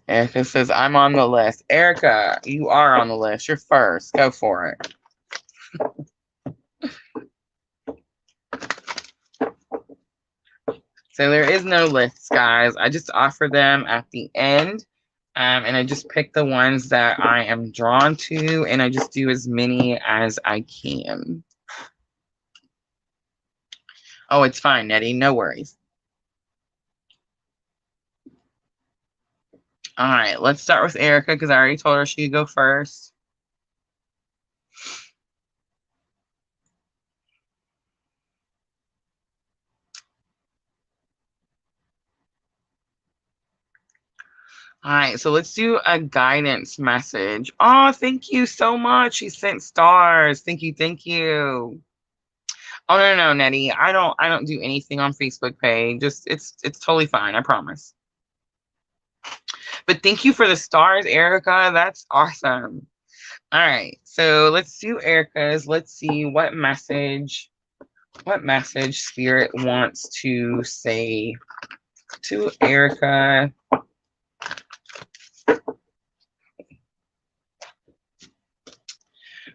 Erica says, I'm on the list. Erica, you are on the list. You're first. Go for it. So there is no lists, guys. I just offer them at the end. And I just pick the ones that I am drawn to, and I just do as many as I can. Oh, it's fine, Nettie. No worries. All right, let's start with Erica because I already told her she could go first. All right, so let's do a guidance message. Oh, thank you so much. She sent stars. Thank you, thank you. Oh no, Nettie. I don't do anything on Facebook page. Just it's totally fine, I promise. But thank you for the stars, Erica. That's awesome. All right, so let's do Erica's. Let's see what message Spirit wants to say to Erica.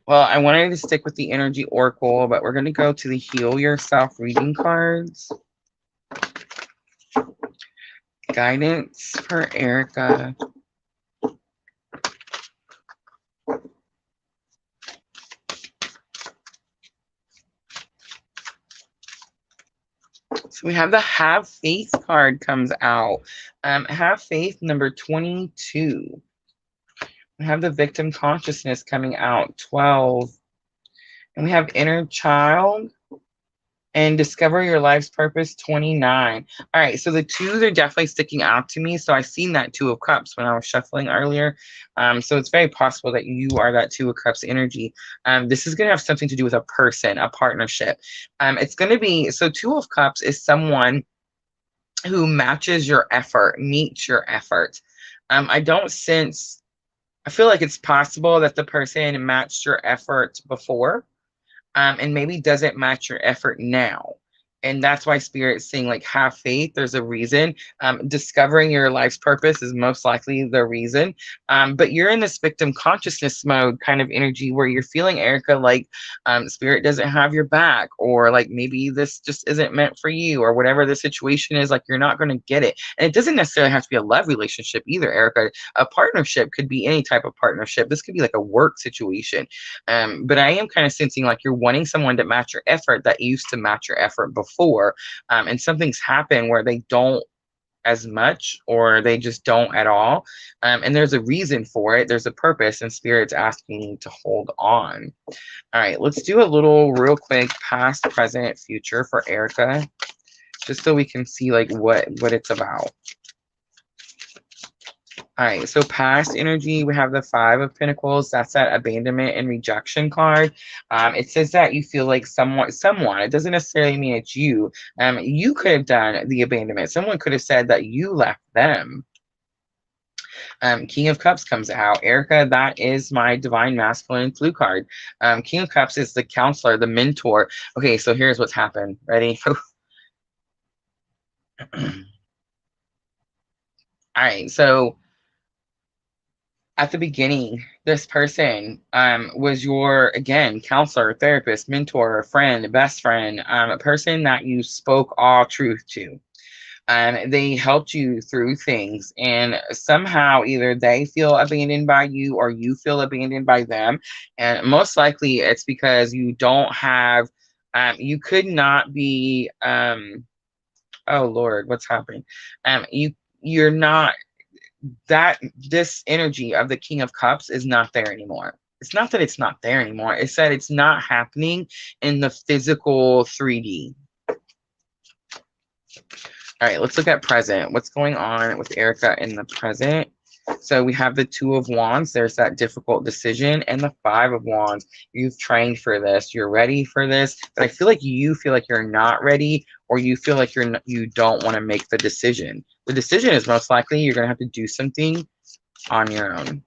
Well, I wanted to stick with the energy oracle, but we're going to go to the Heal Yourself reading cards. Guidance for Erica. So we have the Have Faith card comes out. Have Faith number 22. We have the Victim Consciousness coming out, 12. And we have Inner Child and Discover Your Life's Purpose, 29. All right, so the twos are definitely sticking out to me. So I seen that Two of Cups when I was shuffling earlier. So it's very possible that you are that Two of Cups energy. This is going to have something to do with a person, a partnership. It's going to be, so Two of Cups is someone who matches your effort, meets your effort. I feel like it's possible that the person matched your effort before, and maybe doesn't match your effort now. And that's why Spirit's saying, like, have faith. There's a reason. Discovering your life's purpose is most likely the reason. But you're in this victim consciousness mode kind of energy where you're feeling, Erica, like Spirit doesn't have your back, or like maybe this just isn't meant for you, or whatever the situation is, like you're not going to get it. And it doesn't necessarily have to be a love relationship either, Erica. A partnership could be any type of partnership. This could be like a work situation. But I am kind of sensing like you're wanting someone to match your effort that used to match your effort before, and something's happened where they don't as much, or they just don't at all, and there's a reason for it. There's a purpose, and Spirit's asking you to hold on. All right, let's do a little real quick past, present, future for Erica, just so we can see like what it's about. All right, so past energy, we have the Five of Pentacles. That's that abandonment and rejection card. It says that you feel like someone, it doesn't necessarily mean it's you. You could have done the abandonment. Someone could have said that you left them. King of Cups comes out. Erica, that is my divine masculine flu card. King of Cups is the counselor, the mentor. Okay, so here's what's happened. Ready? All right, so at the beginning, this person was your, again, counselor, therapist, mentor, friend, best friend, a person that you spoke all truth to. They helped you through things, and somehow either they feel abandoned by you or you feel abandoned by them. And most likely it's because you don't have, you could not be, oh Lord, what's happening? You're not, that this energy of the King of Cups is not there anymore. It's not that it's not there anymore. It's that it's not happening in the physical 3D. All right, let's look at present. What's going on with Erica in the present? So we have the Two of Wands. There's that difficult decision, and the Five of Wands. You've trained for this. You're ready for this, but I feel like you're not ready, or you feel like you don't want to make the decision. The decision is most likely you're going to have to do something on your own.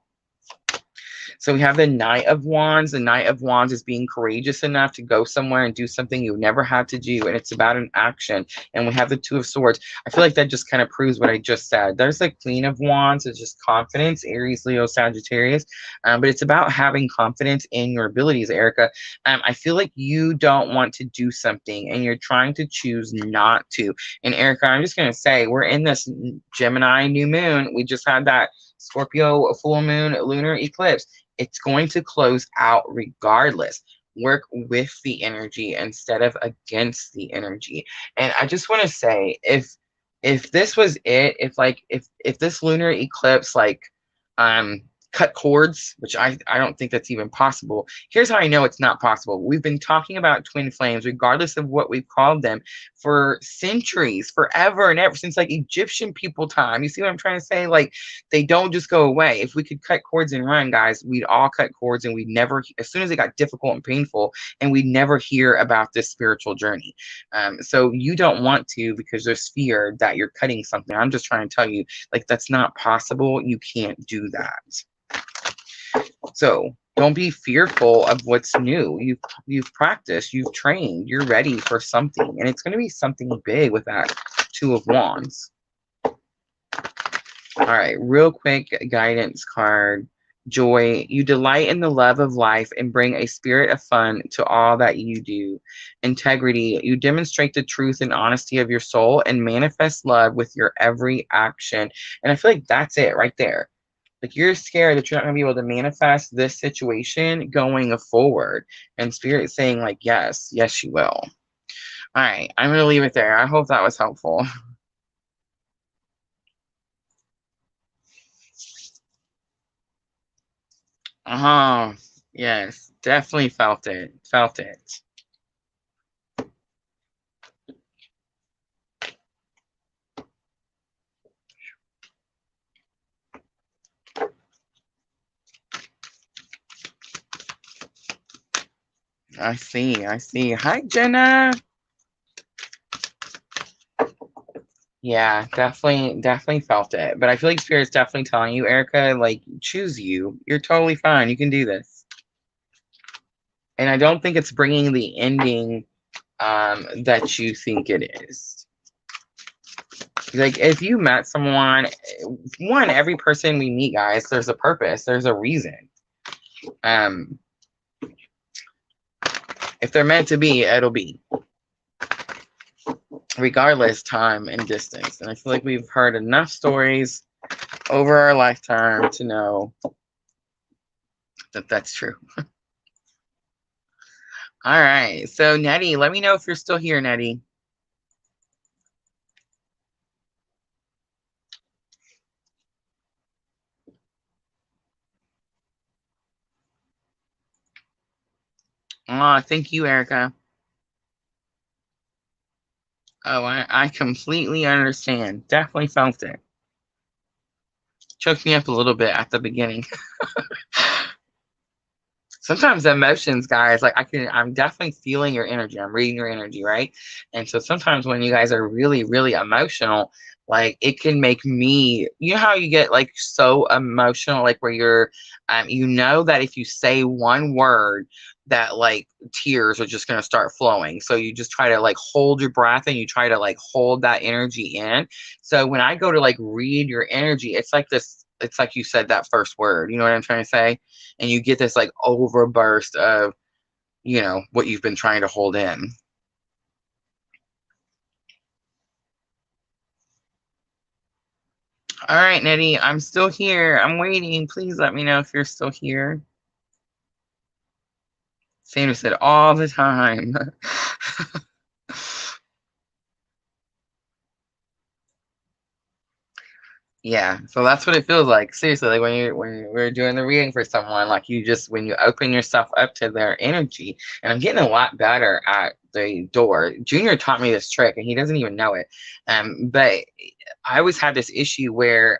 So we have the Knight of Wands. The Knight of Wands is being courageous enough to go somewhere and do something you never had to do, and it's about an action. And we have the Two of Swords. I feel like that just kind of proves what I just said. There's the Queen of Wands. It's just confidence, Aries, Leo, Sagittarius. But it's about having confidence in your abilities, Erica. I feel like you don't want to do something, and you're trying to choose not to. And Erica, I'm just going to say, we're in this Gemini new moon. We just had that Scorpio full moon lunar eclipse. It's going to close out regardless. Work with the energy instead of against the energy. And I just want to say, if this was it, if this lunar eclipse cut cords, which I don't think that's even possible. Here's how I know it's not possible. We've been talking about twin flames, regardless of what we've called them, for centuries, forever and ever, since like Egyptian people time. You see what I'm trying to say? Like, they don't just go away. If we could cut cords and run, guys, we'd all cut cords, and we'd never, as soon as it got difficult and painful, and we'd never hear about this spiritual journey. So you don't want to, because there's fear that you're cutting something. I'm just trying to tell you, like, that's not possible. You can't do that. So don't be fearful of what's new. You've practiced, you've trained, you're ready for something, and it's going to be something big with that Two of Wands. All right, real quick guidance card. Joy, you delight in the love of life and bring a spirit of fun to all that you do. Integrity, you demonstrate the truth and honesty of your soul and manifest love with your every action. And I feel like that's it right there. Like, you're scared that you're not going to be able to manifest this situation going forward. And Spirit saying, like, yes, you will. All right, I'm going to leave it there. I hope that was helpful. Oh, yes, definitely felt it. Felt it. I see. Hi, Jenna. Yeah, definitely felt it. But I feel like Spirit's definitely telling you, Erica, like, choose you. You're totally fine. You can do this. And I don't think it's bringing the ending that you think it is. Like, if you met someone, every person we meet, guys, there's a purpose. There's a reason. If they're meant to be, it'll be. Regardless, time and distance. And I feel like we've heard enough stories over our lifetime to know that that's true. All right. So, Nettie, let me know if you're still here, Nettie. Oh, thank you, Erica. Oh, I completely understand. Definitely felt it. Choked me up a little bit at the beginning. sometimes the emotions, guys, like I'm definitely feeling your energy. I'm reading your energy, right? And so sometimes when you guys are really, really emotional, like it can make me, you know how you get like so emotional, like where you're, you know that if you say one word, that like tears are just going to start flowing. So you just try to like hold your breath and you try to like hold that energy in. So when I go to like read your energy, it's like this, it's like you said that first word, you know what I'm trying to say? And you get this like overburst of, you know, what you've been trying to hold in. All right, Nettie, I'm still here. I'm waiting. Please let me know if you're still here. Sandra said all the time. Yeah, so that's what it feels like. Seriously, like when we're doing the reading for someone, like you just when you open yourself up to their energy, and I'm getting a lot better at the door. Junior taught me this trick, and he doesn't even know it. But I always had this issue where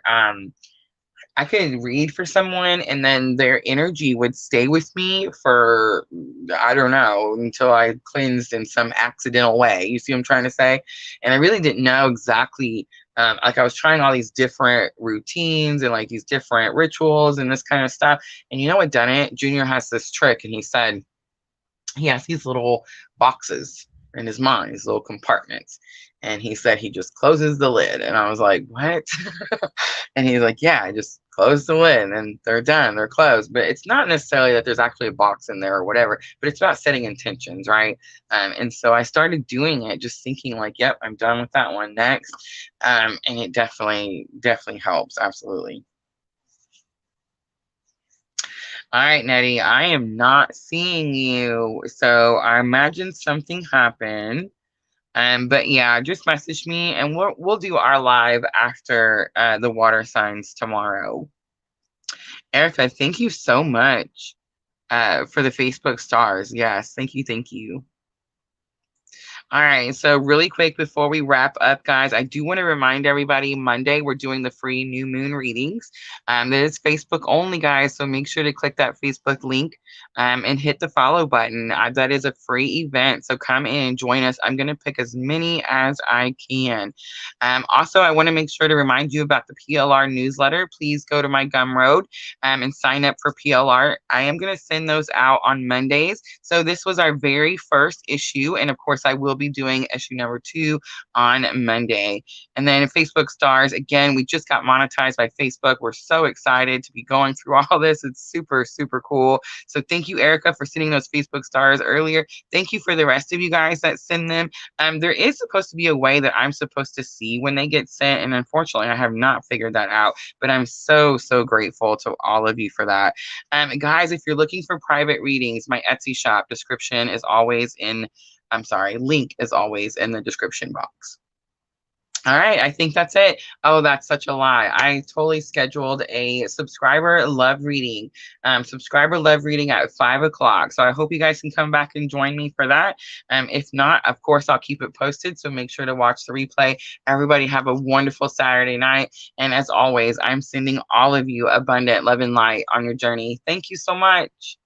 I could read for someone and then their energy would stay with me for, I don't know, until I cleansed in some accidental way. You see what I'm trying to say? And I really didn't know exactly, like I was trying all these different routines and like these different rituals and this kind of stuff. And you know what done it? Junior has this trick and he said, he has these little boxes in his mind, these little compartments. And he said he just closes the lid. And I was like, what? And he's like, yeah, I just close the lid and they're done, they're closed. But it's not necessarily that there's actually a box in there or whatever, but it's about setting intentions, right? And so I started doing it, just thinking like, yep, I'm done with that one next. And it definitely helps. Absolutely. All right, Nettie, I am not seeing you. So I imagine something happened. But yeah, just message me and we'll do our live after the water signs tomorrow. Erica, thank you so much for the Facebook stars. Yes, thank you, thank you. All right, so really quick before we wrap up, guys, I do want to remind everybody Monday we're doing the free new moon readings. That is Facebook only, guys, so make sure to click that Facebook link and hit the follow button. That is a free event, so come in and join us. I'm going to pick as many as I can. Also, I want to make sure to remind you about the PLR newsletter. Please go to my Gumroad and sign up for PLR. I am going to send those out on Mondays. So this was our very first issue, and of course, I will be doing issue number 2 on Monday. And then Facebook stars, again, we just got monetized by Facebook. We're so excited to be going through all this. It's super, super cool. So thank you, Erica, for sending those Facebook stars earlier. Thank you for the rest of you guys that send them. There is supposed to be a way that I'm supposed to see when they get sent, and unfortunately, I have not figured that out. But I'm so, so grateful to all of you for that. Guys, if you're looking for private readings, my Etsy shop description is always in, I'm sorry, link is always in the description box. All right, I think that's it. Oh, that's such a lie. I totally scheduled a subscriber love reading at 5 o'clock. So I hope you guys can come back and join me for that. If not, of course, I'll keep it posted. So make sure to watch the replay. Everybody have a wonderful Saturday night. And as always, I'm sending all of you abundant love and light on your journey. Thank you so much.